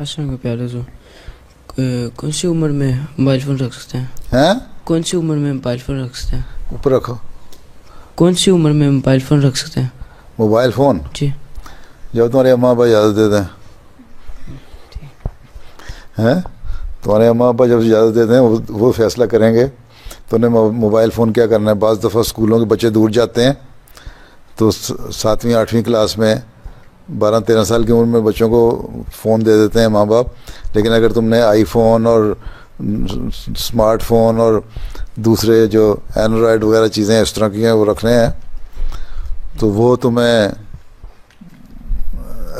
السلام پیارے تو کون سی عمر میں موبائل فون رکھ سکتے ہیں؟ کون سی عمر میں موبائل فون رکھ سکتے ہیں؟ اوپر رکھو. کون سی عمر میں موبائل فون رکھ سکتے ہیں؟ موبائل فون جی جب تمہارے اماں ابا اجازت دیتے ہیں. تمہارے اماں ابا جب اجازت دیتے ہیں وہ فیصلہ کریں گے تو انہیں موبائل فون کیا کرنا ہے. بعض دفعہ اسکولوں کے بچے دور جاتے ہیں تو 7ویں 8ویں کلاس میں 12-13 سال کی عمر میں بچوں کو فون دے دیتے ہیں ماں باپ. لیکن اگر تم نے آئی فون اور اسمارٹ فون اور دوسرے جو اینڈرائڈ وغیرہ چیزیں اس طرح کی ہیں وہ رکھنے ہیں تو وہ تمہیں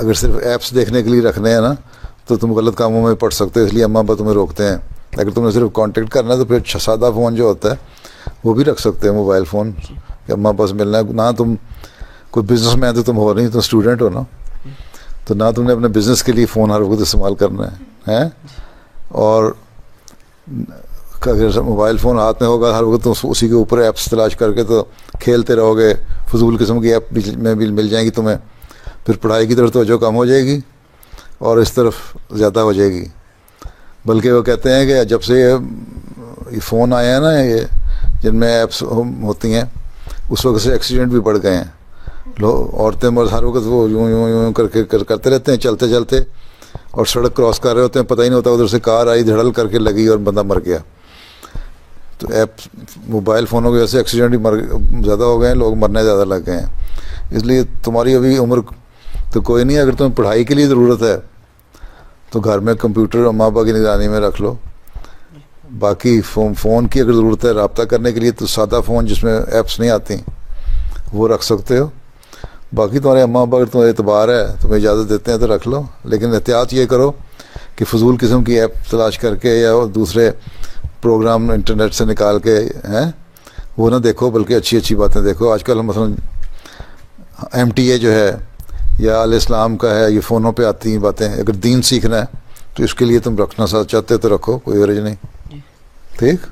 اگر صرف ایپس دیکھنے کے لیے رکھنے ہیں نا تو تم غلط کاموں میں پڑ سکتے ہو. اس لیے اماں ابا تمہیں روکتے ہیں. اگر تم نے صرف کانٹیکٹ کرنا ہے تو پھر سادہ فون جو ہوتا ہے وہ بھی رکھ سکتے ہیں موبائل فون کہ اماں ابا سے ملنا ہے. نہ تم کوئی بزنس مین تو تم ہو نہیں, تم اسٹوڈنٹ ہو نا, تو نہ تم نے اپنے بزنس کے لیے فون ہر وقت استعمال کرنا ہے. اور اگر موبائل فون ہاتھ میں ہوگا ہر وقت تو اسی کے اوپر ایپس تلاش کر کے تو کھیلتے رہو گے. فضول قسم کی ایپ میں بھی مل جائیں گی تمہیں. پھر پڑھائی کی طرف توجہ کم ہو جائے گی اور اس طرف زیادہ ہو جائے گی. بلکہ وہ کہتے ہیں کہ جب سے یہ فون آئے ہیں نا یہ جن میں ایپس ہوتی ہیں اس وقت سے ایکسیڈنٹ بھی بڑھ گئے ہیں. عورتیں مرد ہر وقت وہ یوں یوں یوں کر کے کرتے رہتے ہیں چلتے چلتے اور سڑک کراس کر رہے ہوتے ہیں, پتہ ہی نہیں ہوتا ادھر سے کار آئی دھڑل کر کے لگی اور بندہ مر گیا. تو ایپ موبائل فونوں کی وجہ سے ایکسیڈنٹ بھی زیادہ ہو گئے ہیں, لوگ مرنے زیادہ لگ گئے ہیں. اس لیے تمہاری ابھی عمر تو کوئی نہیں. اگر تمہیں پڑھائی کے لیے ضرورت ہے تو گھر میں کمپیوٹر اور ماں باپ کی نگرانی میں رکھ لو. باقی فون کی اگر ضرورت ہے رابطہ کرنے کے لیے تو سادہ فون جس میں ایپس نہیں آتی وہ رکھ سکتے ہو. باقی تمہارے اماں ابا اگر تمہیں اعتبار ہے تمہیں اجازت دیتے ہیں تو رکھ لو. لیکن احتیاط یہ کرو کہ فضول قسم کی ایپ تلاش کر کے یا دوسرے پروگرام انٹرنیٹ سے نکال کے وہ نہ دیکھو, بلکہ اچھی اچھی باتیں دیکھو. آج کل مثلا MTA جو ہے یا الاسلام کا ہے, یہ فونوں پہ آتی ہیں باتیں. اگر دین سیکھنا ہے تو اس کے لیے تم رکھنا چاہتے تو رکھو, کوئی غرض نہیں. ٹھیک.